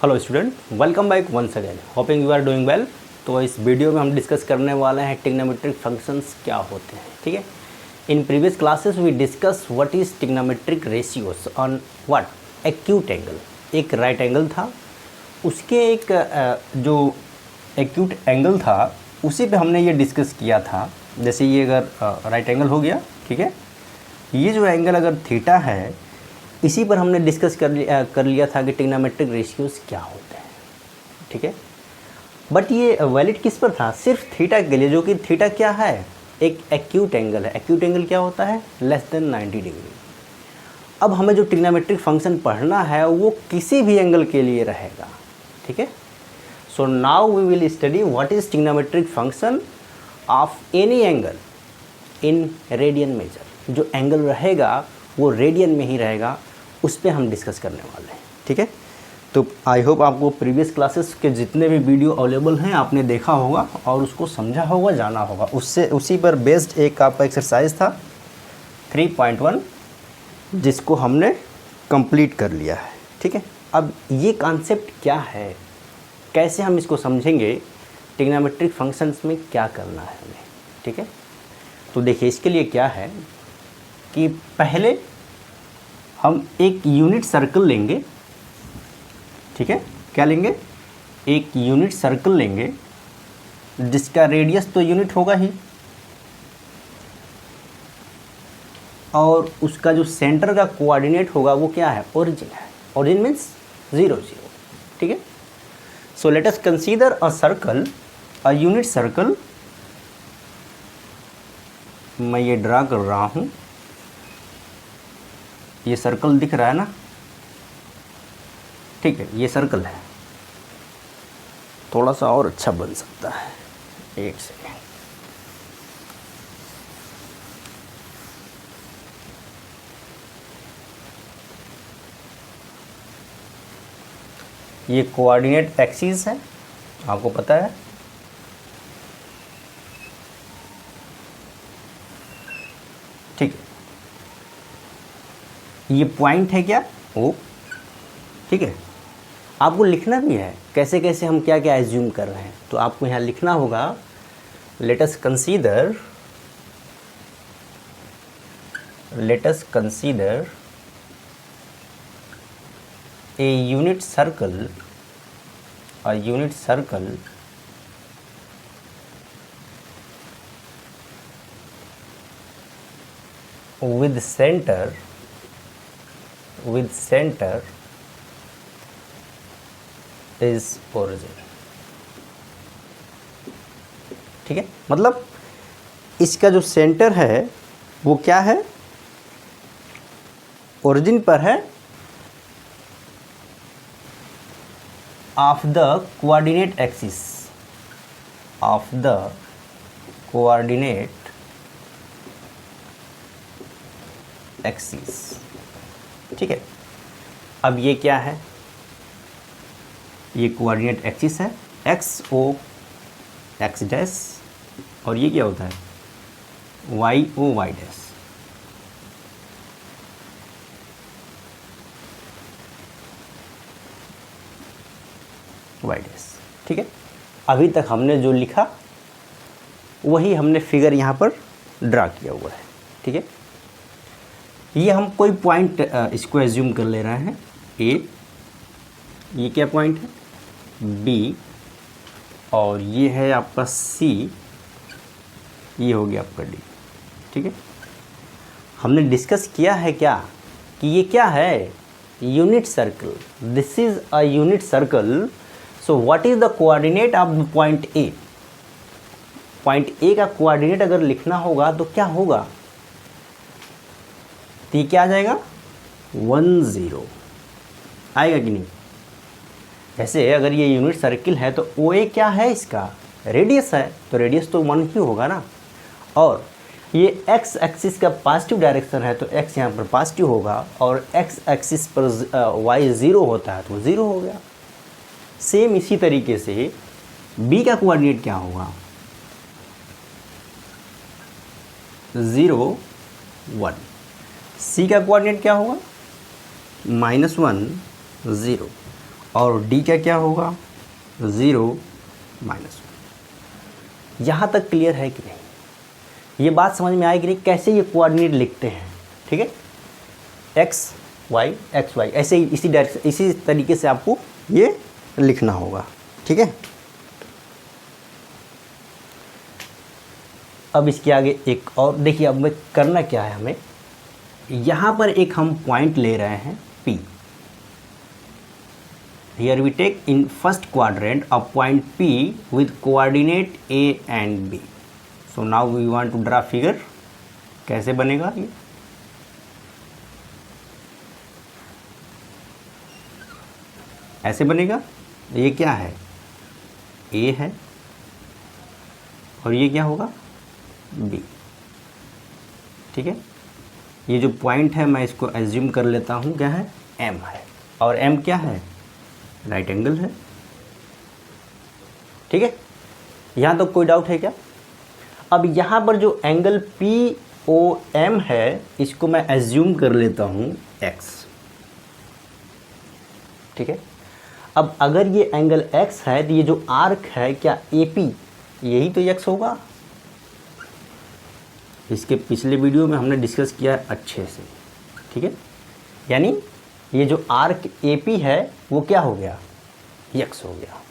Hello student, welcome back once again, hoping you are doing well. तो इस video में हम डिस्कस करने वाले हैं ट्रिग्नोमेट्रिक फंक्शंस क्या होते हैं। ठीक है, in previous classes we discuss what is trigonometric ratios on what acute angle. एक राइट एंगल था, उसके एक जो एक्यूट एंगल था उसी पे हमने ये डिस्कस किया था। जैसे ये अगर राइट एंगल हो गया, ठीक है, ये जो एंगल अगर थीटा है, इसी पर हमने डिस्कस कर लिया था कि ट्रिग्नोमेट्रिक रेशियोज क्या होते हैं। ठीक है, बट ये वैलिड किस पर था? सिर्फ थीटा के लिए, जो कि थीटा क्या है, एक एक्यूट एंगल है। एक्यूट एंगल क्या होता है? Less than 90 degree. अब हमें जो ट्रिग्नोमेट्रिक फंक्शन पढ़ना है वो किसी भी एंगल के लिए रहेगा। ठीक है, so now we will study what is trigonometric function of any angle in radian measure. जो एंगल रहेगा वो रेडियन में ही रहेगा, उस पर हम डिस्कस करने वाले हैं। ठीक है, तो आई होप आपको प्रीवियस क्लासेस के जितने भी वीडियो अवेलेबल हैं आपने देखा होगा और उसको समझा होगा, जाना होगा। उससे उसी पर बेस्ड एक आपका एक्सरसाइज था 3.1, जिसको हमने कंप्लीट कर लिया है। ठीक है, अब ये कॉन्सेप्ट क्या है, कैसे हम इसको समझेंगे, ट्रिग्नोमेट्रिक फंक्शंस में क्या करना है हमें। ठीक है, तो देखिए इसके लिए क्या है कि पहले हम एक यूनिट सर्कल लेंगे। ठीक है, क्या लेंगे? एक यूनिट सर्कल लेंगे जिसका रेडियस तो यूनिट होगा ही, और उसका जो सेंटर का कोऑर्डिनेट होगा वो क्या है? ओरिजिन है। Origin means 0 0। ठीक है, so let us consider a circle, a unit circle. मैं ये ड्रा कर रहा हूँ, ये सर्कल दिख रहा है ना? ठीक है, ये सर्कल है। थोड़ा सा और अच्छा बन सकता है, एक सेकेंड। ये कोऑर्डिनेट एक्सिस है, आपको पता है। ठीक है, ये पॉइंट है क्या? ओ, ठीक है, आपको लिखना भी है कैसे कैसे हम क्या क्या एज्यूम कर रहे हैं, तो आपको यहाँ लिखना होगा। Let us consider a unit circle with center is origin। ठीक है, मतलब इसका जो सेंटर है वो क्या है? ओरिजिन पर है ऑफ द कोऑर्डिनेट एक्सिस, ठीक है, अब ये क्या है? ये कोऑर्डिनेट एक्सिस है, एक्स ओ एक्स डैश, और ये क्या होता है? Y O Y dash. Y dash. ठीक है, अभी तक हमने जो लिखा वही हमने फिगर यहाँ पर ड्रा किया हुआ है। ठीक है, ये हम कोई पॉइंट इसको एज्यूम कर ले रहे हैं। ए, ये क्या पॉइंट है? बी, और ये है आपका सी, ये हो गया आपका डी। ठीक है, हमने डिस्कस किया है क्या कि ये क्या है? Unit circle. This is a unit circle. So what is the coordinate of the point A? Point A का कोऑर्डिनेट अगर लिखना होगा तो क्या होगा? तो ये क्या आ जाएगा? 1 0 आएगा कि नहीं? जैसे अगर ये यूनिट सर्किल है तो ओ ए क्या है? इसका रेडियस है, तो रेडियस तो 1 ही होगा ना। और ये एक्स एक्सिस का पॉजिटिव डायरेक्शन है तो एक्स यहाँ पर पॉजिटिव होगा, और एक्स एक्सिस पर वाई 0 होता है तो 0 हो गया। सेम इसी तरीके से बी का कोऑर्डिनेट क्या होगा? 0 1। सी का कोऑर्डिनेट क्या होगा? -1 0। और डी का क्या होगा 0 -1। यहाँ तक क्लियर है कि नहीं? ये बात समझ में आएगी नहीं कैसे ये कोऑर्डिनेट लिखते हैं, ठीक है। एक्स वाई ऐसे ही इसी डायरेक्शन इसी तरीके से आपको ये लिखना होगा, ठीक है। अब इसके आगे एक और देखिए, अब में करना क्या है, हमें यहाँ पर एक हम पॉइंट ले रहे हैं P। Here we take in first quadrant a point P with coordinate A and B. So now we want to draw figure। कैसे बनेगा ये? ऐसे बनेगा। ये क्या है? A है और ये क्या होगा B, ठीक है। ये जो पॉइंट है मैं इसको एज्यूम कर लेता हूँ क्या है M है, और M क्या है राइट एंगल है, ठीक है। यहाँ तो कोई डाउट है क्या? अब यहाँ पर जो एंगल POM है इसको मैं एज्यूम कर लेता हूँ X, ठीक है। अब अगर ये एंगल X है तो ये जो आर्क है क्या AP, यही तो X होगा। इसके पिछले वीडियो में हमने डिस्कस किया है अच्छे से, ठीक है। यानी ये जो आर्क AP है वो क्या हो गया X हो गया।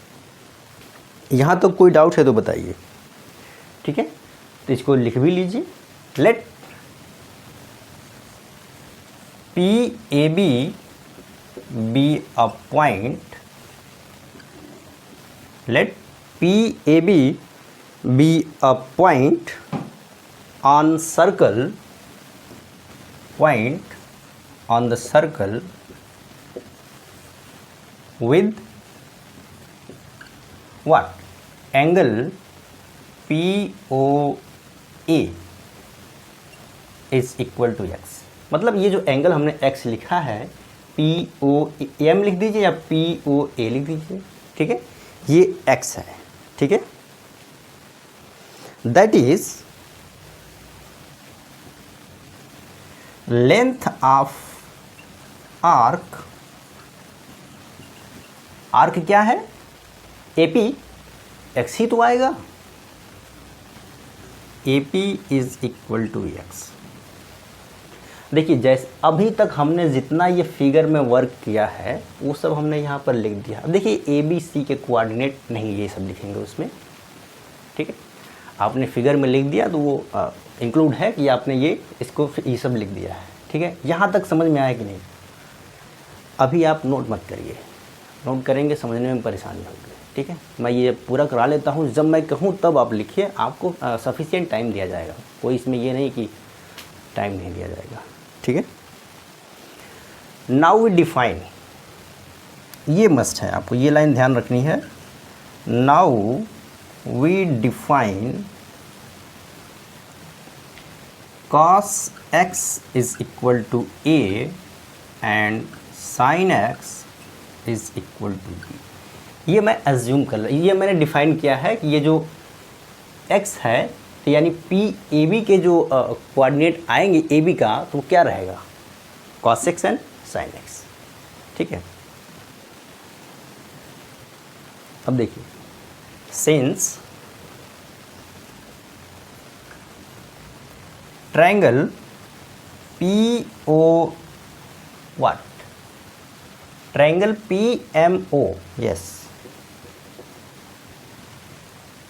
यहाँ तो कोई डाउट है तो बताइए, ठीक है। तो इसको लिख भी लीजिए। Let PAB be a point, let PAB be a point on circle, point on the circle with what angle POA is equal to x। मतलब ये जो एंगल हमने x लिखा है POM लिख दीजिए या POA लिख दीजिए, ठीक है। ये x है, ठीक है। That is length of arc, arc क्या है AP, x ही तो आएगा। AP is equal to x। देखिए जैसे अभी तक हमने जितना ये फिगर में वर्क किया है वो सब हमने यहाँ पर लिख दिया। अब देखिए ABC के कोऑर्डिनेट नहीं ये सब लिखेंगे उसमें, ठीक है। आपने फिगर में लिख दिया तो वो इंक्लूड है कि आपने इसको ये सब लिख दिया है, ठीक है। यहाँ तक समझ में आया कि नहीं? अभी आप नोट मत करिए, नोट करेंगे समझने में परेशानी होगी, ठीक है। मैं ये पूरा करा लेता हूँ, जब मैं कहूँ तब आप लिखिए, आपको सफिशिएंट टाइम दिया जाएगा। कोई इसमें ये नहीं कि टाइम नहीं दिया जाएगा, ठीक है। नाउ वी डिफाइन, ये मस्ट है, आपको ये लाइन ध्यान रखनी है। Now we define cos x is equal to A and sin x is equal to B। ये मैं एज्यूम कर रहा, ये मैंने डिफाइन किया है कि ये जो x है तो यानी PAB के जो कोऑर्डिनेट आएंगे AB का तो वो क्या रहेगा cos x and sin x, ठीक है। अब देखिए since triangle PO what triangle PMO, yes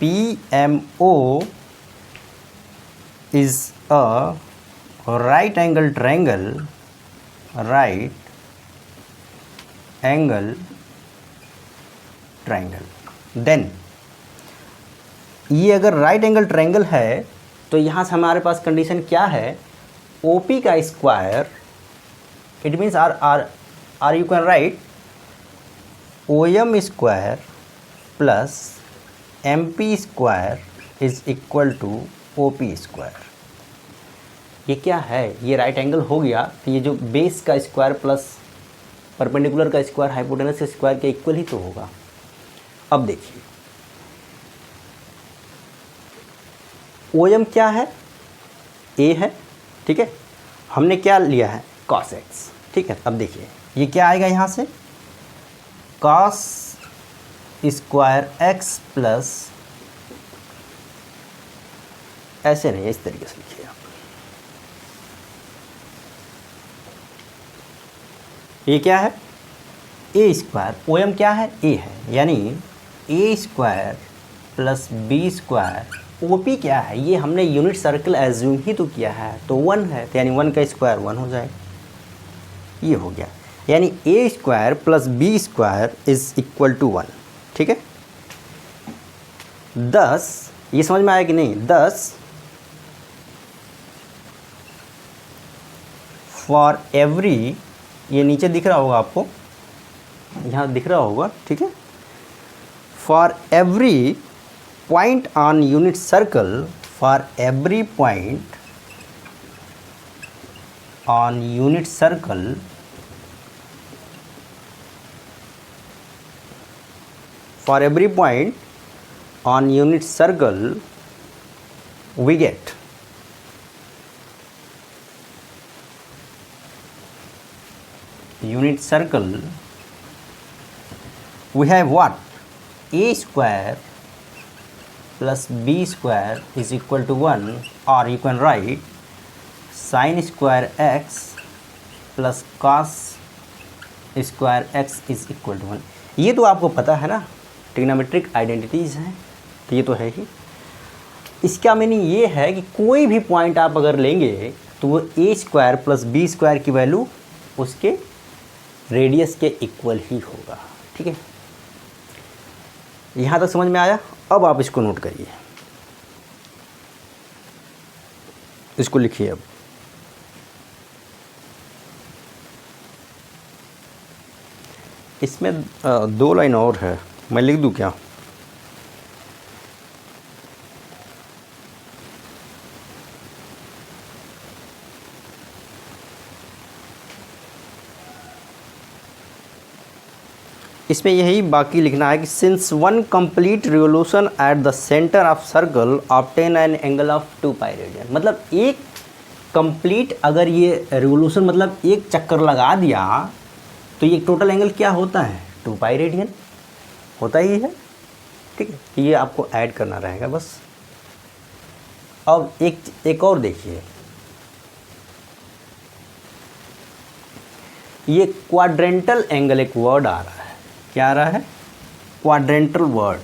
PMO is a right angle triangle, right angle triangle। Then ये अगर राइट एंगल ट्रायंगल है तो यहाँ से हमारे पास कंडीशन क्या है OP का square, it means are you can write OM square plus MP square is equal to OP square. ये क्या है, ये राइट एंगल हो गया तो ये जो बेस का स्क्वायर प्लस परपेंडिकुलर का स्क्वायर हाइपोटेनस के स्क्वायर के इक्वल ही तो होगा। अब देखिए OM क्या है A है, ठीक है। हमने क्या लिया है cos x, ठीक है। अब देखिए ये क्या आएगा यहाँ से कॉस स्क्वायर एक्स प्लस, ऐसे नहीं, इस तरीके से लिखिए आप। ये क्या है? ए स्क्वायर, ओ एम क्या है? ए है, यानी A square plus B square. O P क्या है? ये हमने यूनिट सर्कल एज्यूम ही तो किया है, तो 1 है, तो यानी 1 का स्क्वायर 1 हो जाएगा। ये हो गया, यानी A square plus B square is equal to 1। ठीक है, 10, ये समझ में आया कि नहीं? 10 फॉर एवरी, ये नीचे दिख रहा होगा आपको, यहाँ दिख रहा होगा, ठीक है। For every point on unit circle, for every point on unit circle, for every point on unit circle we get unit circle, we have what? A square plus b square is equal to 1, or you can write sin square x plus cos square x is equal to 1। ये तो आपको पता है ना, trigonometric identities हैं, तो ये तो है ही। इसका मीनिंग ये है कि कोई भी पॉइंट आप अगर लेंगे तो वो ए स्क्वायर प्लस बी स्क्वायर की वैल्यू उसके रेडियस के इक्वल ही होगा। ठीक है, यहाँ तक समझ में आया? अब आप इसको नोट करिए, इसको लिखिए। अब इसमें 2 लाइन और है, मैं लिख दूं क्या? इसमें यही बाकी लिखना है कि since 1 complete revolution at the centre of circle obtain an angle of 2 pi radian. मतलब एक कंप्लीट अगर ये रिवोल्यूशन मतलब एक चक्कर लगा दिया तो ये टोटल एंगल क्या होता है? 2 पाई रेडियन होता ही है। ठीक है, ये आपको ऐड करना रहेगा बस। अब एक और देखिए, ये क्वाड्रेंटल एंगल एक वर्ड आ रहा है। क्या आ रहा है? Quadrantal word.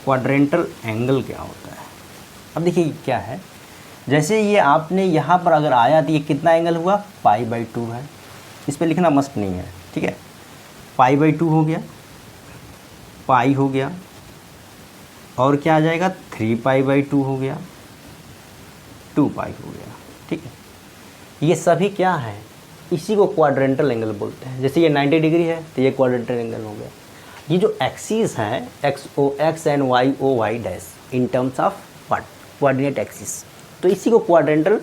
क्वाड्रेंटल एंगल क्या होता है? अब देखिए क्या है, जैसे ये आपने यहाँ पर अगर आया तो ये कितना एंगल हुआ? π/2 है। इस पर लिखना मस्ट नहीं है, ठीक है। π/2 हो गया, पाई हो गया, और क्या आ जाएगा? 3π/2 हो गया, 2π हो गया। ठीक है, ये सभी क्या है? इसी को क्वाड्रेंटल एंगल बोलते हैं। जैसे ये 90 डिग्री है तो ये क्वाड्रेंटल एंगल हो गया। ये जो एक्सिस हैं XOX and YOY dash in terms of what? Coordinate axis, तो इसी को क्वाड्रेंटल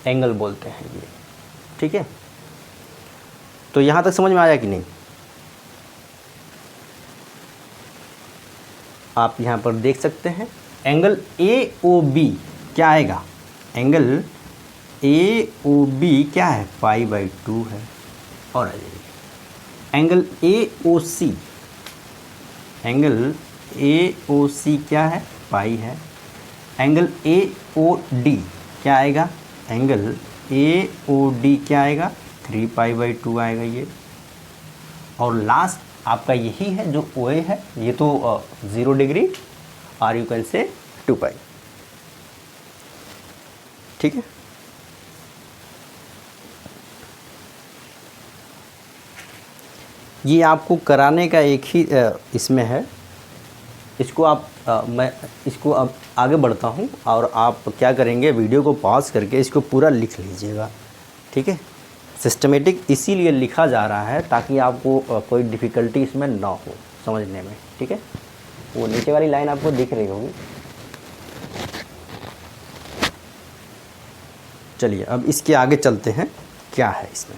एंगल बोलते हैं ये। ठीक है, तो यहाँ तक समझ में आया कि नहीं? आप यहाँ पर देख सकते हैं एंगल AOB क्या आएगा? एंगल AOB क्या है? π/2 है। और आ जाइए एंगल AOC, एंगल AOC क्या है? पाई है। एंगल AOD क्या आएगा? एंगल AOD क्या आएगा? 3π/2 आएगा ये। और लास्ट आपका यही है जो OA है, ये तो 0 डिग्री, और यू कैन से 2π। ठीक है, ये आपको कराने का एक ही इसमें है। इसको आप मैं इसको अब आगे बढ़ता हूँ, और आप क्या करेंगे, वीडियो को पॉज करके इसको पूरा लिख लीजिएगा। ठीक है, सिस्टमेटिक इसीलिए लिखा जा रहा है ताकि आपको कोई डिफ़िकल्टी इसमें ना हो समझने में। ठीक है, वो नीचे वाली लाइन आपको दिख रही होगी। चलिए अब इसके आगे चलते हैं, क्या है इसमें।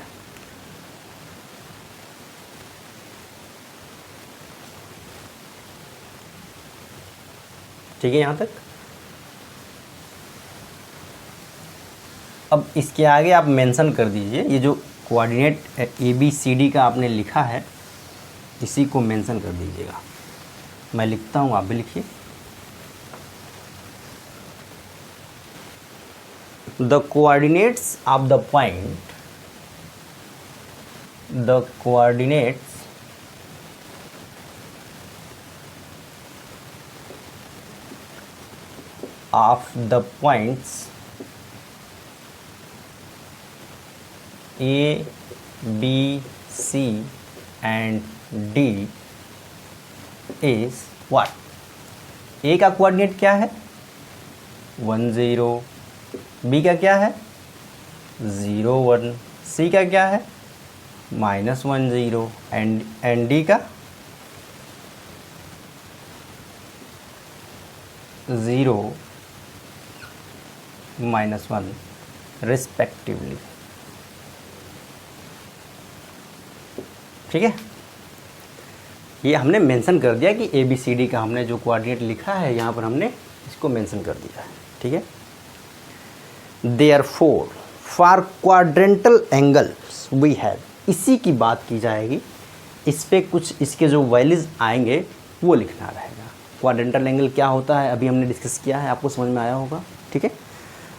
ठीक है, यहाँ तक अब इसके आगे आप मेंशन कर दीजिए, ये जो कोऑर्डिनेट ABCD का आपने लिखा है इसी को मेंशन कर दीजिएगा। मैं लिखता हूँ, आप भी लिखिए। The coordinates of the point, the coordinates of the points A, B, C and D is what? A का कोऑर्डिनेट क्या है? 1 0, B का क्या है? 0 1, C का क्या है? -1 0 and D का 0 -1 रिस्पेक्टिवली। ठीक है, ये हमने मेंशन कर दिया कि ABCD का हमने जो कोऑर्डिनेट लिखा है यहाँ पर हमने इसको मेंशन कर दिया है। ठीक है, therefore for quadrantal angles we have, इसी की बात की जाएगी, इस पे कुछ इसके जो वैल्यूज आएंगे वो लिखना रहेगा। क्वाड्रेंटल एंगल क्या होता है अभी हमने डिस्कस किया है, आपको समझ में आया होगा। ठीक है,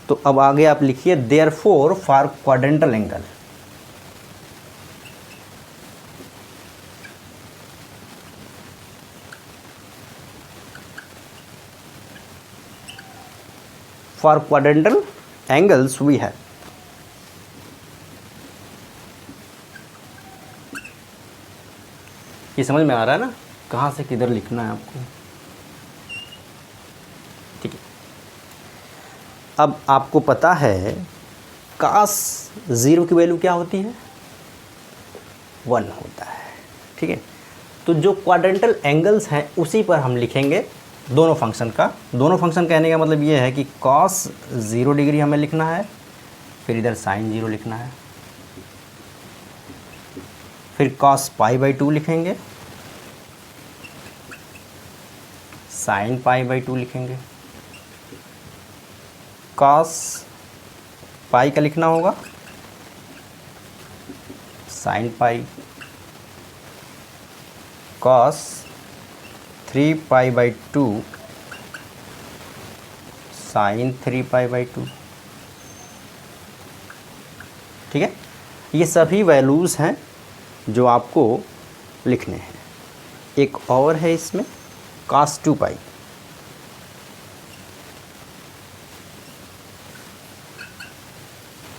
तो अब आगे आप लिखिए therefore for quadrantal angle, for quadrantal angles we have, ये समझ में आ रहा है ना कहाँ से किधर लिखना है आपको। ठीक है, अब आपको पता है cos 0 की वैल्यू क्या होती है? 1 होता है। ठीक है, तो जो क्वाड्रेंटल एंगल्स हैं उसी पर हम लिखेंगे दोनों फंक्शन का। दोनों फंक्शन कहने का मतलब ये है कि cos 0 डिग्री हमें लिखना है, फिर इधर sin 0 लिखना है, फिर cos π/2 लिखेंगे, sin π/2 लिखेंगे, cos पाई का लिखना होगा, sin π, cos 3π/2 sin 3π/2। ठीक है, ये सभी वैल्यूज़ हैं जो आपको लिखने हैं। एक और है इसमें cos 2π,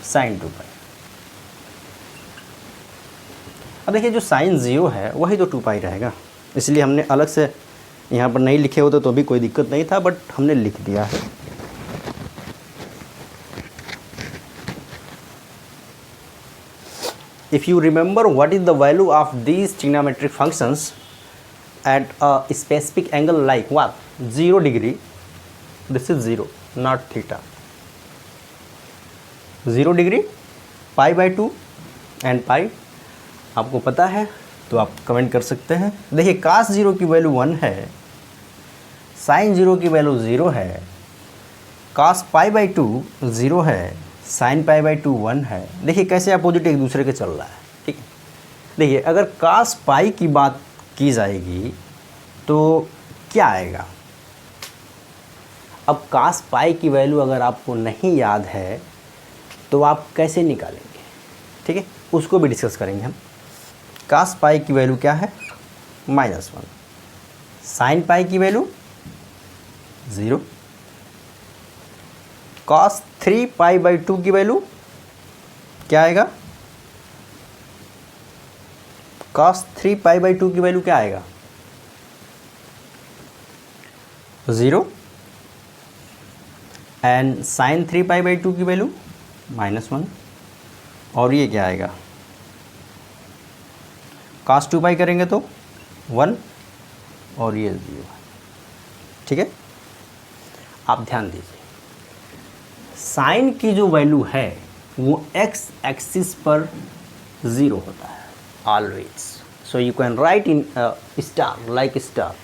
sin 2π। अब देखिए जो sin 0 है वही तो 2π रहेगा, इसलिए हमने अलग से यहाँ पर नहीं लिखे होते तो भी कोई दिक्कत नहीं था, बट हमने लिख दिया है। If you remember what is the value of these trigonometric functions at a specific angle like what? 0 degree, this is 0 not theta, 0 degree π/2 and pi आपको पता है तो आप कमेंट कर सकते हैं। देखिए cos 0 की वैल्यू 1 है, sin 0 की वैल्यू 0 है, cos π/2 0 है, sin π/2 1 है। देखिए कैसे अपोजिट एक दूसरे के चल रहा है। ठीक है, देखिए अगर cos π की बात की जाएगी तो क्या आएगा? अब cos π की वैल्यू अगर आपको नहीं याद है तो आप कैसे निकालेंगे? ठीक है, उसको भी डिस्कस करेंगे हम। cos π की वैल्यू क्या है? -1। sin π की वैल्यू 0। cos 3π/2 की वैल्यू क्या आएगा? cos 3π/2 की वैल्यू क्या आएगा? 0। एंड sin 3π/2 की वैल्यू -1। और ये क्या आएगा? cos 2π करेंगे तो 1 और ये 0। ठीक है, आप ध्यान दीजिए, साइन की जो वैल्यू है वो x एक्सिस पर 0 होता है always. So you can write in star like star.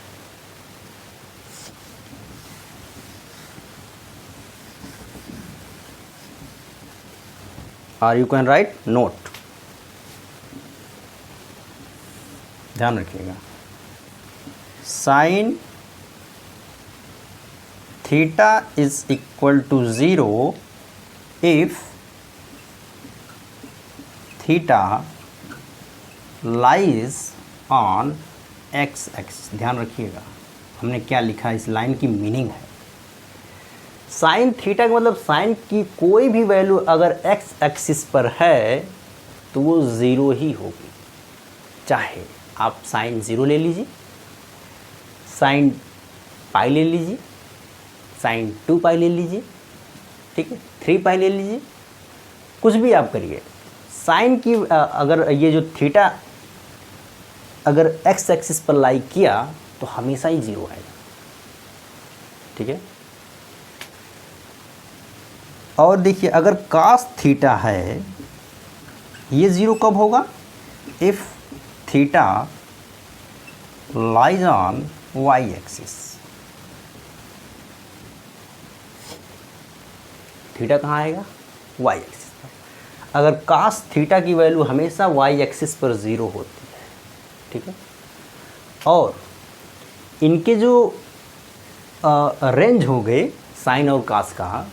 और यू कैन राइट नोट। ध्यान रखिएगा, sine theta is equal to 0 if theta lies on X X. ध्यान रखिएगा हमने क्या लिखा है, इस लाइन की मीनिंग है साइन थीटा का मतलब साइन की कोई भी वैल्यू अगर एक्स एक्सिस पर है तो वो ज़ीरो ही होगी। चाहे आप साइन ज़ीरो ले लीजिए, साइन पाई ले लीजिए, साइन 2 पाई ले लीजिए, ठीक है, 3 पाई ले लीजिए, कुछ भी आप करिए। साइन की अगर ये जो थीटा अगर एक्स एक्सिस पर लाई किया तो हमेशा ही ज़ीरो आएगा, ठीक है। और देखिए अगर कास थीटा है, ये ज़ीरो कब होगा, if theta lies on Y axis. Theta कहाँ आएगा, वाई एक्सिस पर। अगर कास थीटा की वैल्यू हमेशा वाई एक्सिस पर ज़ीरो होती है, ठीक है। और इनके जो रेंज हो गए साइन और कास का,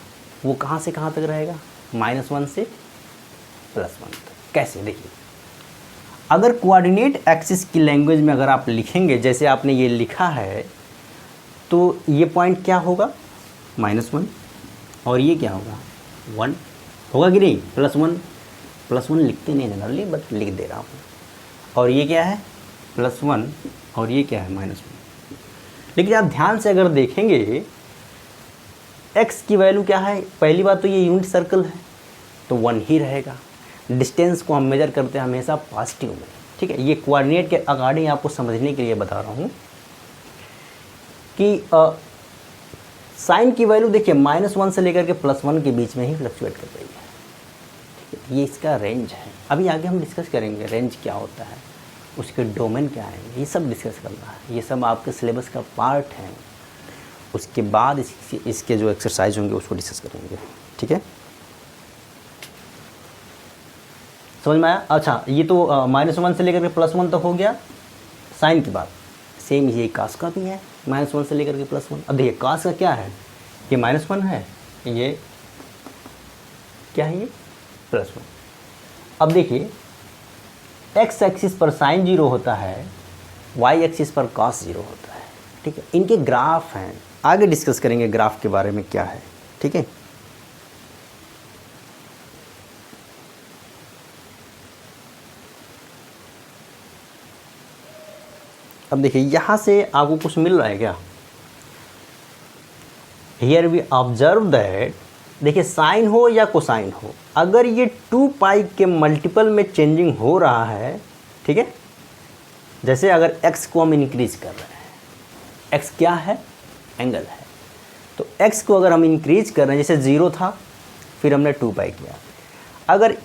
वो कहाँ से कहाँ तक रहेगा, -1 से +1 तक। कैसे, देखिए अगर कोऑर्डिनेट एक्सिस की लैंग्वेज में अगर आप लिखेंगे जैसे आपने ये लिखा है, तो ये पॉइंट क्या होगा, -1, और ये क्या होगा, 1 होगा कि नहीं, +1 लिखते नहीं जनरली बट लिख दे रहा हूँ। और ये क्या है, +1, और ये क्या है, -1। लेकिन आप ध्यान से अगर देखेंगे x की वैल्यू क्या है, पहली बात तो ये यूनिट सर्कल है तो 1 ही रहेगा। डिस्टेंस को हम मेजर करते हैं हमेशा पॉजिटिव में, ठीक है। ये कोऑर्डिनेट के अकॉर्डिंग आपको समझने के लिए बता रहा हूँ कि साइन की वैल्यू देखिए -1 से लेकर के +1 के बीच में ही फ्लक्चुएट कर रही है, ठीक है। ये इसका रेंज है। अभी आगे हम डिस्कस करेंगे रेंज क्या होता है, उसके डोमेन क्या है, ये सब डिस्कस करना है। ये सब आपके सिलेबस का पार्ट है। उसके बाद इसके जो एक्सरसाइज होंगे उसको डिस्कस करेंगे, ठीक है। समझ में आया। अच्छा, ये तो -1 से लेकर के +1 तक हो गया साइन की बात। सेम ये कास का भी है, -1 से लेकर के +1। अब देखिए कास का क्या है, ये -1 है, ये क्या है, ये +1। अब देखिए एक्स एक्सिस पर साइन 0 होता है, वाई एक्सिस पर कास 0 होता है, ठीक है। इनके ग्राफ हैं, आगे डिस्कस करेंगे ग्राफ के बारे में क्या है, ठीक है। अब देखिए यहाँ से आपको कुछ मिल रहा है क्या, हियर वी ऑब्जर्व दैट, देखिए साइन हो या कोसाइन हो, अगर ये 2 पाई के मल्टीपल में चेंजिंग हो रहा है, ठीक है। जैसे अगर x को हम इंक्रीज कर रहे हैं, x क्या है, एंगल है, तो x को अगर हम इंक्रीज कर रहे हैं, जैसे 0 था फिर हमने 2 पाई किया, अगर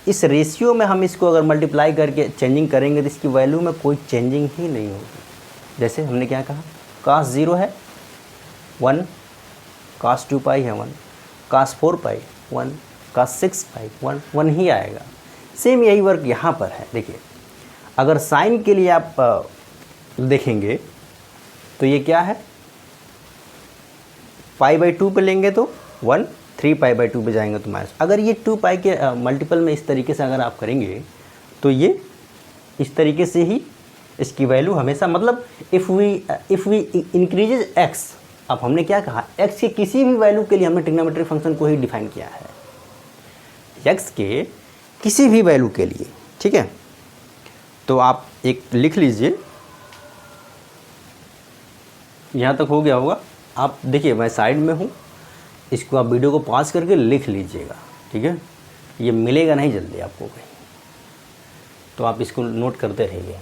इस रेशियो में हम इसको अगर मल्टीप्लाई करके चेंजिंग करेंगे तो इसकी वैल्यू में कोई चेंजिंग ही नहीं होगी। जैसे हमने क्या कहा, कास 0 है 1, कास 2 पाई है 1, कास 4 पाई 1, कास 6 पाई 1 ही आएगा। सेम यही वर्क यहाँ पर है। देखिए अगर साइन के लिए आप देखेंगे तो ये क्या है, π/2 पे लेंगे तो 1, 3 π/2 पे जाएंगे तो माइनस। अगर ये 2 पाई के मल्टीपल में इस तरीके से अगर आप करेंगे तो ये इस तरीके से ही इसकी वैल्यू हमेशा, मतलब इफ़ वी इंक्रीजेज x, अब हमने क्या कहा, x के किसी भी वैल्यू के लिए हमने ट्रिग्नोमेट्रिक फंक्शन को ही डिफाइन किया है, x के किसी भी वैल्यू के लिए, ठीक है। तो आप एक लिख लीजिए, यहाँ तक हो गया होगा। आप देखिए मैं साइड में हूँ, इसको आप वीडियो को पॉज करके लिख लीजिएगा, ठीक है। ये मिलेगा नहीं जल्दी आपको कहीं, तो आप इसको नोट करते रहिए।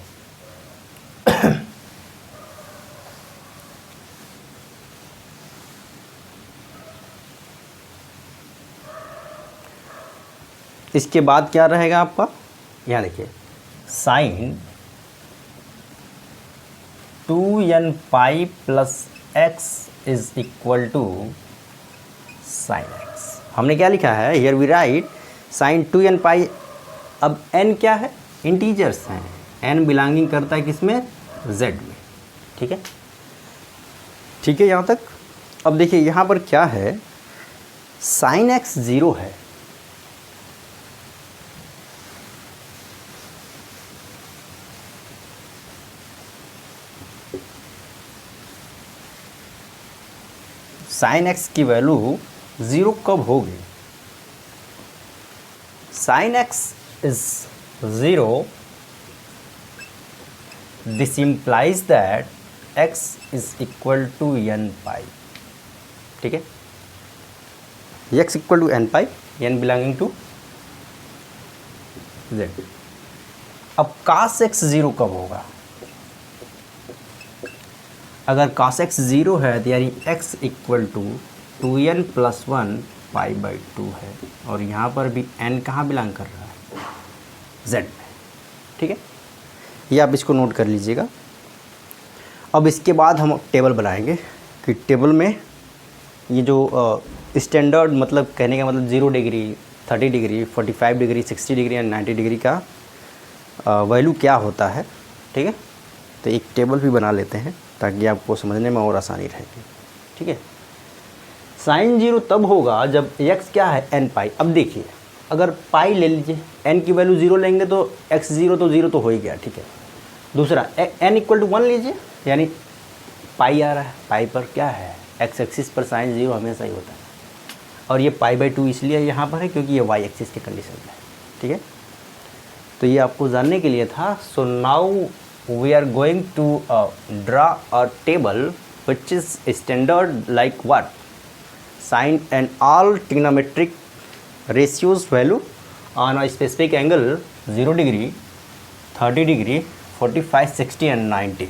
इसके बाद क्या रहेगा आपका, यहाँ देखिए sine 2n pi plus x is equal to sine x। हमने क्या लिखा है, here we write sine 2n pi. अब n क्या है, इंटीजर्स हैं, n बिलोंगिंग करता है किसमें, z में। ठीक है, ठीक है यहाँ तक। अब देखिए यहाँ पर क्या है, साइन x 0 है, साइन x की वैल्यू 0 कब होगी, साइन x इज 0, दिस implies that x is equal to n pi. ठीक है, x equal to n pi, n belonging to z। अब cos x 0 कब होगा, अगर cos x 0 है तो यानी x equal to 2n plus 1 pi by 2 है, और यहाँ पर भी n कहाँ बिलोंग कर रहा है, z में। ठीक है, ये आप इसको नोट कर लीजिएगा। अब इसके बाद हम टेबल बनाएंगे कि टेबल में ये जो स्टैंडर्ड, मतलब कहने का मतलब 0 degree, 30 degree, 45 degree, 60 degree and 90 degree का वैल्यू क्या होता है। ठीक है, तो एक टेबल भी बना लेते हैं ताकि आपको समझने में और आसानी रहेगी। ठीक है, साइन 0 तब होगा जब x क्या है, n पाई। अब देखिए अगर पाई ले लीजिए, n की वैल्यू 0 लेंगे तो x 0 तो हो ही गया। ठीक है, दूसरा n इक्वल टू 1 लीजिए, यानी पाई आ रहा है, पाई पर क्या है, x एक्सिस पर साइन 0 हमेशा ही होता है, और ये पाई बाई 2 इसलिए यहाँ पर है क्योंकि ये y एक्सिस के कंडीशन में है। ठीक है, तो ये आपको जानने के लिए था। So now we are going to draw a table which is standard like what, sine and all trigonometric ratios value on a specific angle 0 degree, 30 degree, 45, 60 and 90,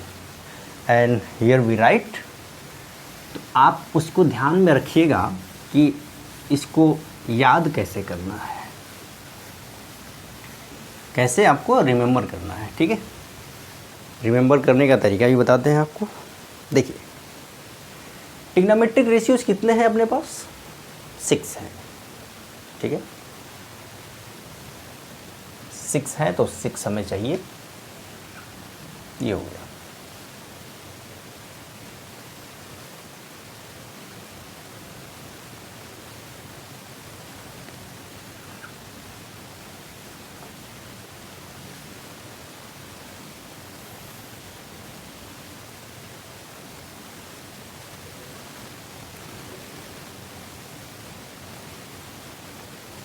and here we write। तो आप उसको ध्यान में रखिएगा कि इसको याद कैसे करना है, कैसे आपको रिमेंबर करना है। ठीक है, रिमेंबर करने का तरीका भी बताते हैं आपको। देखिए ट्रिग्नोमेट्रिक रेशियोज कितने हैं अपने पास, 6 हैं। ठीक है, 6 है तो 6 हमें चाहिए, ये हो गया।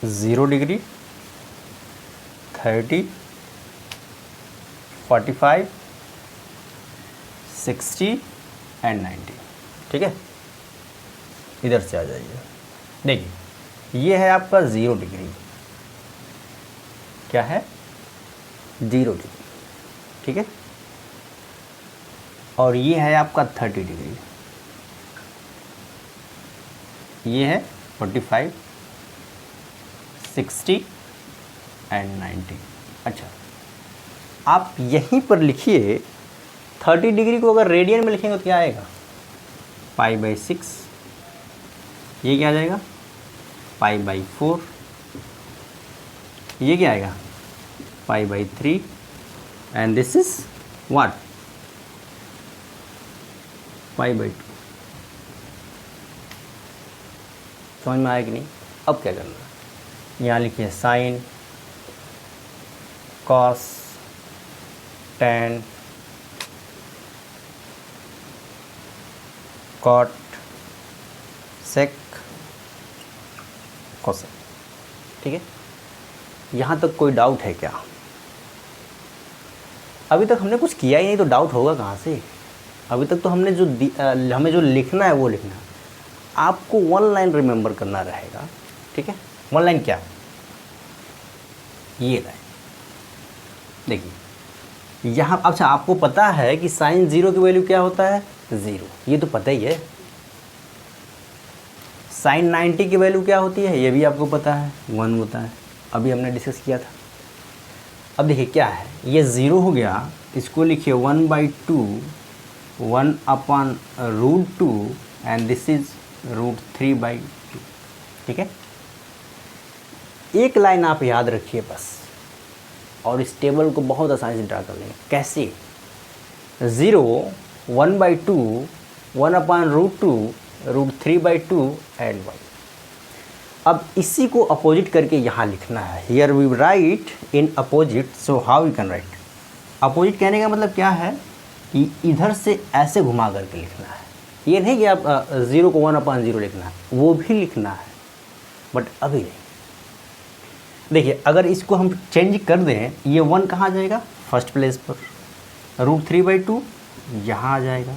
Zero degree, 30, 45, 60 and 90। ठीक है, इधर से आ जाइए। देखिए ये है आपका 0 डिग्री, क्या है, 0 डिग्री। ठीक है, और ये है आपका 30 डिग्री, ये है 45, 60 एंड 90। अच्छा, आप यहीं पर लिखिए 30 डिग्री को अगर रेडियन में लिखेंगे तो क्या आएगा, पाई बाई 6, ये क्या आ जाएगा, पाई बाई 4, ये क्या आएगा, pi by 3, and this is what, pi by 2। समझ में आया कि नहीं। अब क्या करना है, यहाँ लिखिए sign, cos, tan, cot, sec, cosec. ठीक है, यहाँ तक कोई डाउट है क्या, अभी तक हमने कुछ किया ही नहीं तो डाउट होगा कहाँ से। अभी तक तो हमने जो हमें जो लिखना है वो लिखना है, आपको 1 लाइन रिमेंबर करना रहेगा। ठीक है, 1 लाइन क्या, ये लाइन देखिए यहाँ। अच्छा, आपको पता है कि साइन 0 की वैल्यू क्या होता है, 0, ये तो पता ही है। साइन 90 की वैल्यू क्या होती है, ये भी आपको पता है, 1 होता है, अभी हमने डिस्कस किया था। अब देखिए क्या है, ये 0 हो गया, इसको लिखिए 1/2, 1/√2 एंड दिस इज √3/2। ठीक है, एक लाइन आप याद रखिए बस, और इस टेबल को बहुत आसानी से ड्रा कर लेंगे। कैसे? 0, 1/2, 1/√2, √3/2 एंड 1। अब इसी को अपोजिट करके यहाँ लिखना है। Here we write in opposite, so how you can write. Opposite कहने का मतलब क्या है कि इधर से ऐसे घुमा करके लिखना है। ये नहीं कि आप 0 को 1/0 लिखना है, वो भी लिखना है, बट अभी नहीं। देखिए, अगर इसको हम चेंज कर दें, ये 1 कहाँ आ जाएगा? फर्स्ट प्लेस पर। √3/2 यहाँ आ जाएगा।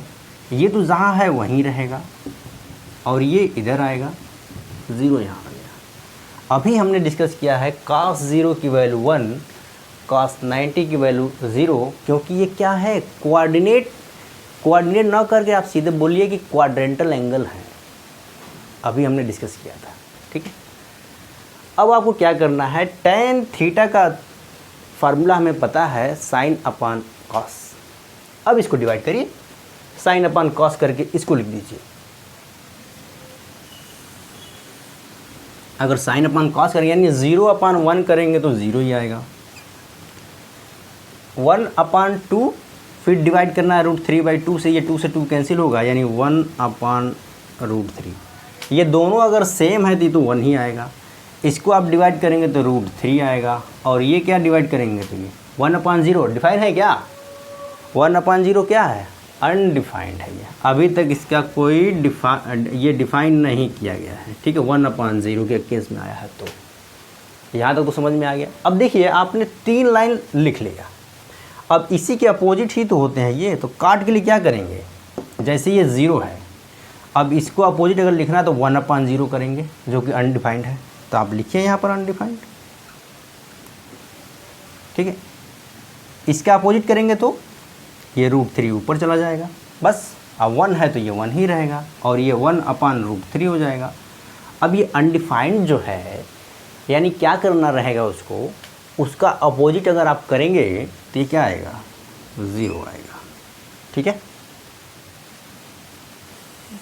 ये तो जहाँ है वहीं रहेगा, और ये इधर आएगा, 0 यहाँ आ गया। अभी हमने डिस्कस किया है cos 0 की वैल्यू 1, cos 90 की वैल्यू 0, क्योंकि ये क्या है? कोऑर्डिनेट ना करके आप सीधे बोलिए कि क्वाड्रेंटल एंगल है। अभी हमने डिस्कस किया था, ठीक है। अब आपको क्या करना है? tan थीटा का फार्मूला हमें पता है, sin/cos। अब इसको डिवाइड करिए, sin/cos करके इसको लिख दीजिए। अगर sin/cos करेंगे यानी 0/1 करेंगे तो 0 ही आएगा। 1/2 फिर डिवाइड करना है √3/2 से, ये 2 से 2 कैंसिल होगा, यानी 1/√3। ये दोनों अगर सेम है तो 1 ही आएगा। इसको आप डिवाइड करेंगे तो √3 आएगा, और ये क्या डिवाइड करेंगे तो ये 1/0 डिफाइन है क्या? 1/0 क्या है? अनडिफाइंड है। ये अभी तक इसका कोई ये डिफाइन नहीं किया गया है, ठीक है। 1/0 के केस में आया है, तो यहाँ तक तो समझ में आ गया। अब देखिए, आपने 3 लाइन लिख लिया। अब इसी के अपोजिट ही तो होते हैं ये, तो काट के लिए क्या करेंगे? जैसे ये 0 है, अब इसको अपोजिट अगर लिखना है तो 1/0 करेंगे, जो कि अनडिफाइंड है, तो आप लिखिए यहाँ पर अनडिफाइंड, ठीक है। इसका अपोजिट करेंगे तो ये √3 ऊपर चला जाएगा, बस। अब 1 है तो ये 1 ही रहेगा, और ये 1/√3 हो जाएगा। अब ये अनडिफाइंड जो है, यानी क्या करना रहेगा उसको, उसका अपोजिट अगर आप करेंगे तो ये क्या आएगा? 0 आएगा, ठीक है।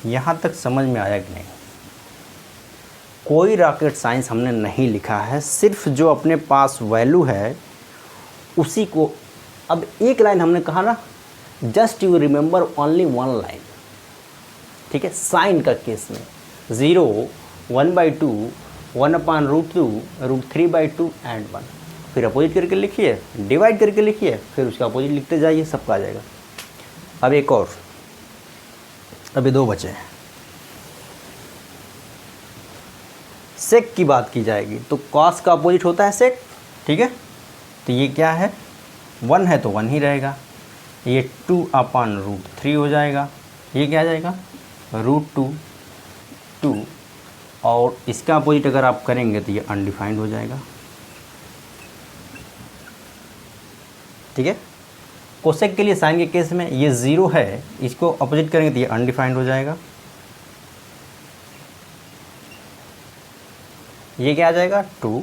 यहाँ तक समझ में आया कि नहीं? कोई रॉकेट साइंस हमने नहीं लिखा है, सिर्फ जो अपने पास वैल्यू है उसी को। अब एक लाइन हमने कहा ना, just you remember only 1 line, ठीक है। साइन का केस में 0, 1/2, 1/√2, √3/2 एंड 1। फिर अपोजिट करके लिखिए, डिवाइड करके लिखिए, फिर उसका अपोजिट लिखते जाइए, सबका आ जाएगा। अब एक और, अभी 2 बचे हैं। सेक की बात की जाएगी तो कॉस का अपोजिट होता है सेक, ठीक है। तो ये क्या है? 1 है तो 1 ही रहेगा। ये 2/√3 हो जाएगा। ये क्या आ जाएगा? √2, 2, और इसका अपोजिट अगर आप करेंगे तो ये अनडिफाइंड हो जाएगा, ठीक है। कोसेक के लिए साइन के केस में ये 0 है, इसको अपोजिट करेंगे तो ये अनडिफाइंड हो जाएगा। ये क्या आ जाएगा? 2,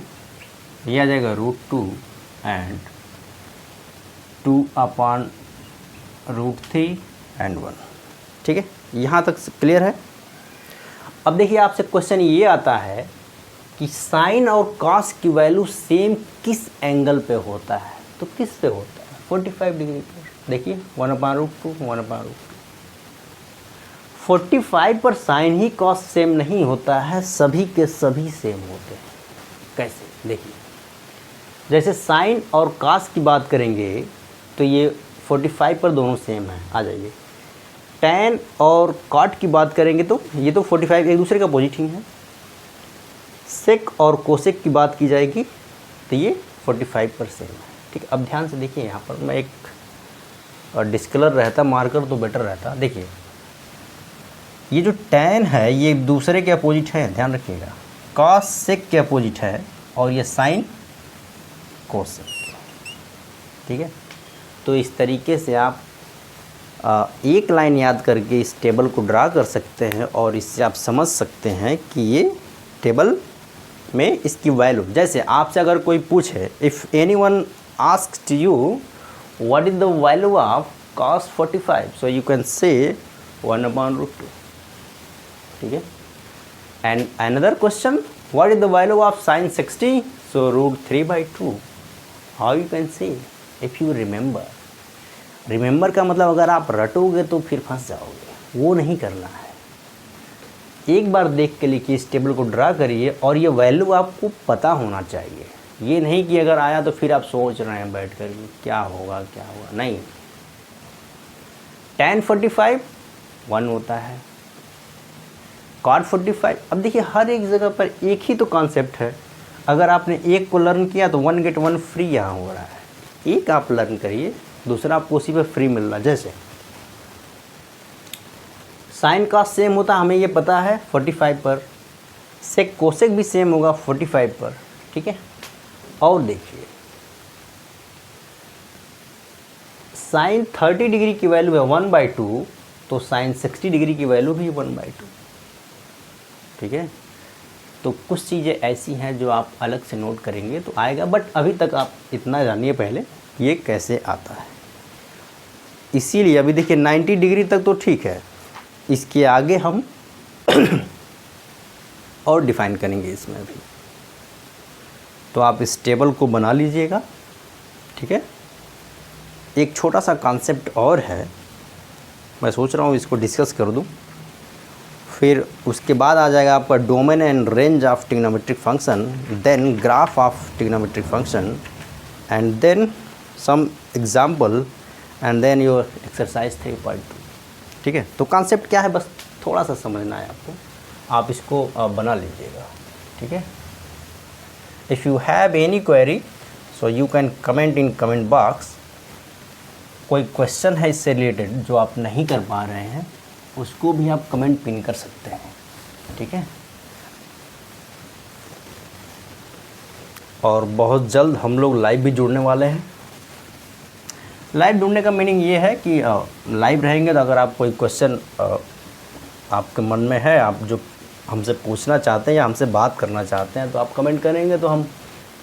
ये आ जाएगा √2 एंड 2/√3 एंड 1, ठीक है। यहाँ तक क्लियर है। अब देखिए, आपसे क्वेश्चन ये आता है कि साइन और कॉस की वैल्यू सेम किस एंगल पे होता है? तो किस पे होता है? 45 डिग्री पर। देखिए 1/√2, 1/√2। 45 पर साइन ही कॉस सेम नहीं होता है, सभी के सभी सेम होते हैं। कैसे? देखिए, जैसे साइन और कॉस की बात करेंगे तो ये 45 पर दोनों सेम है, आ जाइए। tan और cot की बात करेंगे तो ये तो 45 एक दूसरे का अपोजिट ही है। सेक और कोसेक की बात की जाएगी तो ये 45 पर सेम है, ठीक है। अब ध्यान से देखिए, यहाँ पर मैं एक डिस्कलर रहता, मार्कर तो बेटर रहता। देखिए, ये जो tan है ये दूसरे के अपोजिट है, ध्यान रखिएगा। cos सेक के अपोजिट है, और ये साइन कोसेक, ठीक है। तो इस तरीके से आप एक लाइन याद करके इस टेबल को ड्रा कर सकते हैं, और इससे आप समझ सकते हैं कि ये टेबल में इसकी वैल्यू। जैसे आपसे अगर कोई पूछे, if anyone asked you what is the value of cos 45, so you can say 1/√2, ठीक है। And another question, what is the value of sin 60, So root 3/2, how you can say if you remember. Remember का मतलब अगर आप रटोगे तो फिर फंस जाओगे, वो नहीं करना है। एक बार देख के लिखिए, इस टेबल को ड्रा करिए और ये वैल्यू आपको पता होना चाहिए। ये नहीं कि अगर आया तो फिर आप सोच रहे हैं बैठ कर क्या होगा क्या होगा, नहीं। tan 45 1 होता है, cot 45। अब देखिए हर एक जगह पर एक ही तो कॉन्सेप्ट है। अगर आपने एक को लर्न किया तो 1 get 1 फ्री यहाँ हो रहा है। एक आप लर्न करिए, दूसरा आपको उसी पे फ्री मिल रहा है। जैसे साइन का सेम होता, हमें ये पता है 45 पर, सेक कोसेक भी सेम होगा 45 पर, ठीक है। और देखिए साइन 30 डिग्री की वैल्यू है 1/2, तो साइन 60 डिग्री की वैल्यू भी 1/2, ठीक है। तो कुछ चीज़ें ऐसी हैं जो आप अलग से नोट करेंगे तो आएगा, बट अभी तक आप इतना जानिए पहले ये कैसे आता है। इसीलिए अभी देखिए 90 डिग्री तक तो ठीक है, इसके आगे हम और डिफाइन करेंगे इसमें भी। तो आप इस टेबल को बना लीजिएगा, ठीक है। एक छोटा सा कॉन्सेप्ट और है, मैं सोच रहा हूँ इसको डिस्कस कर दूँ, फिर उसके बाद आ जाएगा आपका domain and range of trigonometric function, then graph of trigonometric function, and then some example, and then your exercise 3.2, ठीक है। तो कॉन्सेप्ट क्या है बस थोड़ा सा समझना है आपको, आप इसको बना लीजिएगा, ठीक है। If you have any query so you can comment in comment box. कोई क्वेश्चन है इससे रिलेटेड जो आप नहीं कर पा रहे हैं, उसको भी आप कमेंट पिन कर सकते हैं, ठीक है। और बहुत जल्द हम लोग लाइव भी जुड़ने वाले हैं। लाइव जुड़ने का मीनिंग ये है कि लाइव रहेंगे तो अगर आप कोई क्वेश्चन आपके मन में है, आप जो हमसे पूछना चाहते हैं या हमसे बात करना चाहते हैं, तो आप कमेंट करेंगे तो हम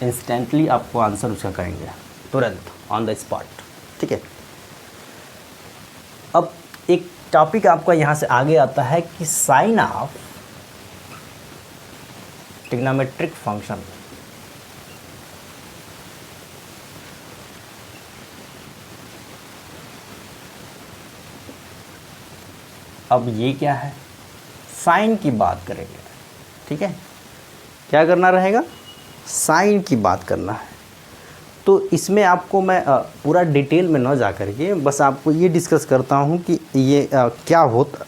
इंस्टेंटली आपको आंसर उसका करेंगे, तुरंत ऑन द स्पॉट, ठीक है। अब एक टॉपिक आपका यहाँ से आगे आता है कि साइन ऑफ ट्रिग्नोमेट्रिक फंक्शन। अब ये क्या है, साइन की बात करेंगे, ठीक है। क्या करना रहेगा, साइन की बात करना है। तो इसमें आपको मैं पूरा डिटेल में ना जा करके बस आपको ये डिस्कस करता हूँ कि ये क्या होता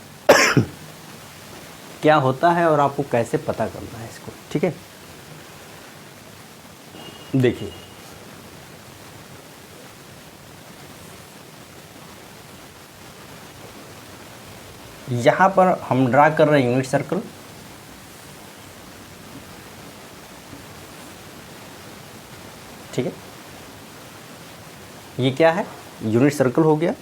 क्या होता है और आपको कैसे पता करना है इसको, ठीक है। देखिए यहाँ पर हम ड्रा कर रहे हैं यूनिट सर्कल, ठीक है। ये क्या है, यूनिट सर्कल हो गया।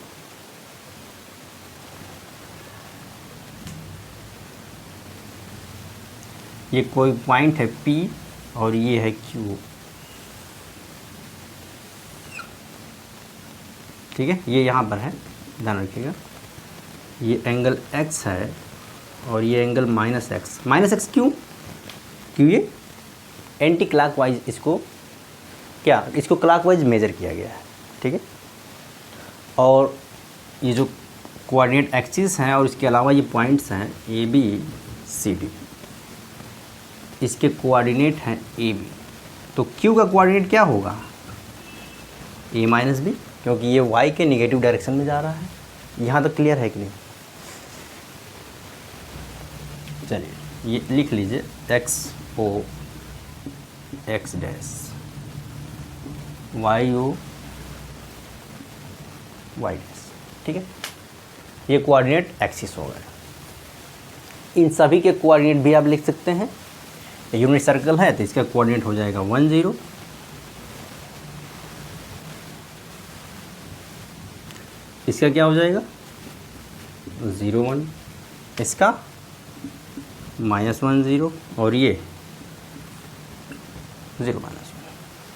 ये कोई पॉइंट है P और ये है Q, ठीक है। ये यहाँ पर है, ध्यान रखिएगा। ये एंगल X है और ये एंगल -x। -x क्यों, ये एंटी क्लॉकवाइज इसको इसको क्लॉकवाइज मेजर किया गया है, ठीक है। और ये जो कोऑर्डिनेट एक्सिस हैं और इसके अलावा ये पॉइंट्स हैं AB CD, इसके कोऑर्डिनेट हैं AB। तो Q का कोऑर्डिनेट क्या होगा, A - B, क्योंकि ये Y के निगेटिव डायरेक्शन में जा रहा है। यहाँ तक क्लियर है कि नहीं। चलिए ये लिख लीजिए XO X dash YO Y dash, ठीक है। ये कोऑर्डिनेट एक्सिस हो गए। इन सभी के कोऑर्डिनेट भी आप लिख सकते हैं। यूनिट सर्कल है तो इसका कोऑर्डिनेट हो जाएगा 1 0, इसका क्या हो जाएगा 0 1, इसका -1 0 और ये 0 -1,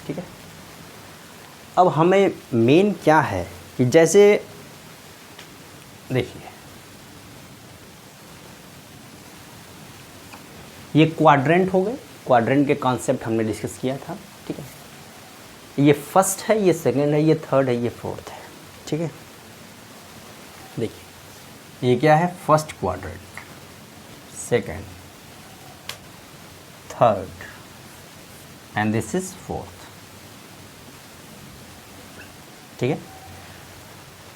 ठीक है। अब हमें मेन क्या है कि जैसे देखिए ये क्वाड्रेंट हो गए। क्वाड्रेंट के कॉन्सेप्ट हमने डिस्कस किया था। ठीक है, ये फर्स्ट है, ये सेकंड है, ये थर्ड है, ये फोर्थ है। ठीक है, देखिए ये क्या है, first quadrant, second, third and this is fourth. ठीक है,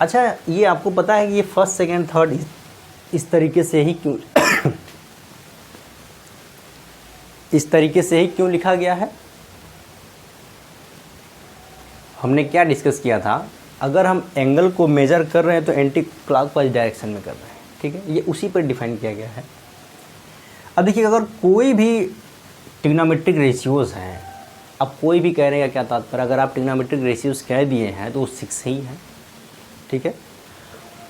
अच्छा ये आपको पता है कि ये फर्स्ट सेकंड थर्ड इस तरीके से ही क्यों इस तरीके से ही क्यों लिखा गया है? हमने क्या डिस्कस किया था, अगर हम एंगल को मेजर कर रहे हैं तो एंटी क्लॉकवाइज डायरेक्शन में कर रहे हैं। ठीक है, ये उसी पर डिफाइन किया गया है। अब देखिए, अगर कोई भी ट्रिग्नोमेट्रिक रेशियोज़ हैं, अब कोई भी कहने का क्या तात्पर्य, अगर आप ट्रिग्नोमेट्रिक रेशियोज़ कह दिए हैं तो वो 6 ही हैं। ठीक है,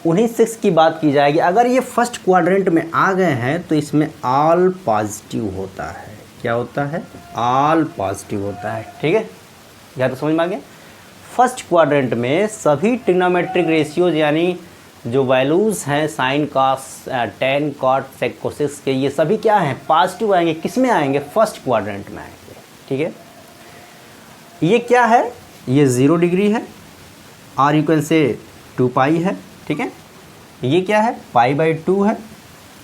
उन्हीं 6 की बात की जाएगी। अगर ये फर्स्ट क्वाड्रेंट में आ गए हैं तो इसमें ऑल पॉजिटिव होता है। क्या होता है? ऑल पॉजिटिव होता है। ठीक है, या तो समझ में आ गया। फर्स्ट क्वाड्रेंट में सभी ट्रिग्नोमेट्रिक रेशियोज यानी जो वैल्यूज़ हैं sine cos tan cot sec cosec के, ये सभी क्या हैं? पॉजिटिव आएंगे। किस में आएंगे? फर्स्ट क्वाड्रेंट में आएंगे। ठीक है, ये क्या है? ये 0 डिग्री है और यू कैन से 2 पाई है। ठीक है, ये क्या है? π/2 है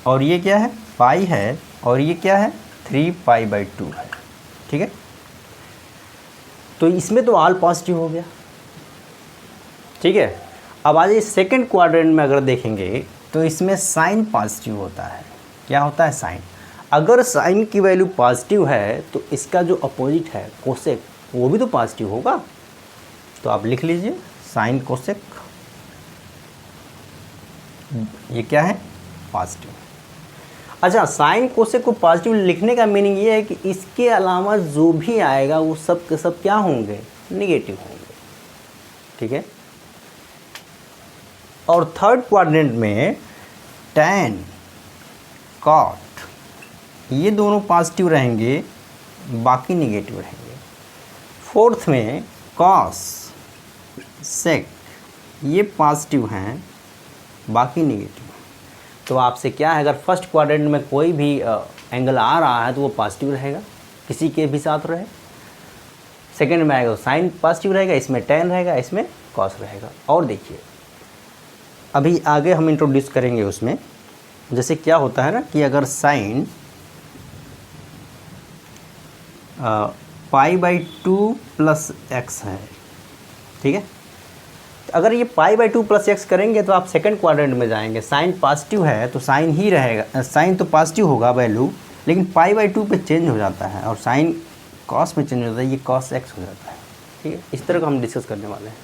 और ये क्या है? पाई है और ये क्या है? 3π/2 है। ठीक है, तो इसमें तो ऑल पॉजिटिव हो गया। ठीक है, अब आज इस सेकंड क्वाड्रेंट में अगर देखेंगे तो इसमें साइन पॉजिटिव होता है। क्या होता है? साइन। अगर साइन की वैल्यू पॉजिटिव है तो इसका जो अपोजिट है कोसेक, वो भी तो पॉजिटिव होगा। तो आप लिख लीजिए साइन कोसेक, ये क्या है? पॉजिटिव। अच्छा, साइन कोसेक को पॉजिटिव लिखने का मीनिंग ये है कि इसके अलावा जो भी आएगा वो सब के सब क्या होंगे? निगेटिव होंगे। ठीक है, और थर्ड क्वाड्रेंट में टैन कॉट ये दोनों पॉजिटिव रहेंगे, बाकी निगेटिव रहेंगे। फोर्थ में कॉस सेक ये पॉजिटिव हैं, बाकी निगेटिव। तो आपसे क्या है, अगर फर्स्ट क्वाड्रेंट में कोई भी एंगल आ रहा है तो वो पॉजिटिव रहेगा, किसी के भी साथ रहे। सेकंड में आएगा तो साइन पॉजिटिव रहेगा, इसमें टेन रहेगा, इसमें कॉस रहेगा। और देखिए अभी आगे हम इंट्रोड्यूस करेंगे उसमें, जैसे क्या होता है ना कि अगर साइन π/2 + x है। ठीक है, अगर ये π/2 + x करेंगे तो आप सेकंड क्वाड्रेंट में जाएंगे। साइन पॉजिटिव है तो साइन ही रहेगा, साइन तो पॉजिटिव होगा वैल्यू, लेकिन π/2 पे चेंज हो जाता है और साइन कॉस में चेंज हो जाता है, ये cos x हो जाता है। ठीक है, इस तरह का हम डिस्कस करने वाले हैं।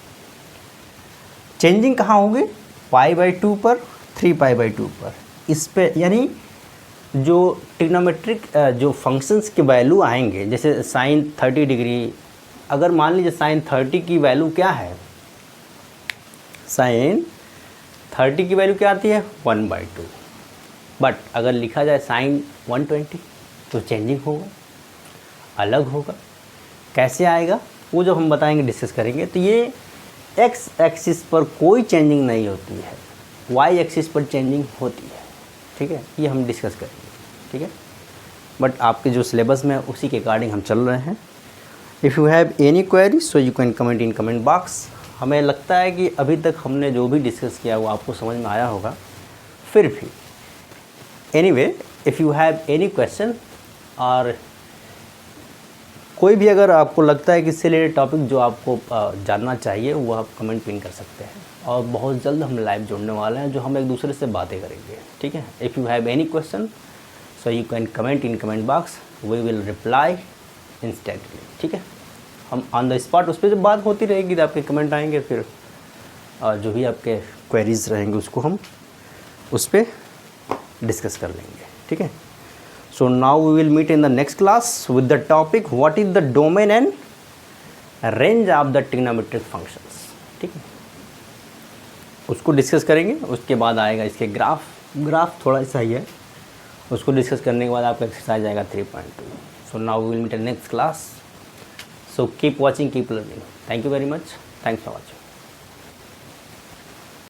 चेंजिंग कहाँ होगी? π/2 पर, 3π/2 पर। इस पे यानी जो ट्रिग्नोमेट्रिक जो फंक्शंस के वैल्यू आएंगे, जैसे साइन 30 डिग्री, अगर मान लीजिए साइन 30 की वैल्यू क्या है? साइन 30 की वैल्यू क्या आती है? 1/2। बट अगर लिखा जाए साइन 120 तो चेंजिंग होगा, अलग होगा। कैसे आएगा वो जो हम बताएंगे, डिस्कस करेंगे। तो ये एक्स एक्सिस पर कोई चेंजिंग नहीं होती है, वाई एक्सिस पर चेंजिंग होती है। ठीक है, ये हम डिस्कस करेंगे। ठीक है, बट आपके जो सिलेबस में उसी के अकॉर्डिंग हम चल रहे हैं। If you have any query so you can comment in comment box. हमें लगता है कि अभी तक हमने जो भी डिस्कस किया वो आपको समझ में आया होगा। फिर भी anyway, if you have any question और कोई भी अगर आपको लगता है कि इससे रिलेटेड टॉपिक जो आपको जानना चाहिए, वो आप कमेंट पिन कर सकते हैं। और बहुत जल्द हम लाइव जुड़ने वाले हैं, जो हम एक दूसरे से बातें करेंगे। ठीक है, if you have any question so you can comment in comment box, we will reply instantly. ठीक है, हम ऑन द स्पॉट उस पर जब बात होती रहेगी तो आपके कमेंट आएंगे, फिर जो भी आपके क्वेरीज रहेंगे उसको हम उस पर डिस्कस कर लेंगे। ठीक है, so now we will meet in the next class with the topic what is the domain and range of the trigonometric functions. ठीक है, उसको डिस्कस करेंगे। उसके बाद आएगा इसके ग्राफ थोड़ा सा ही है, उसको डिस्कस करने के बाद आपका एक्सरसाइज आएगा 3.2। So now we will meet in next class. So keep watching, keep learning. Thank you very much. Thanks for watching.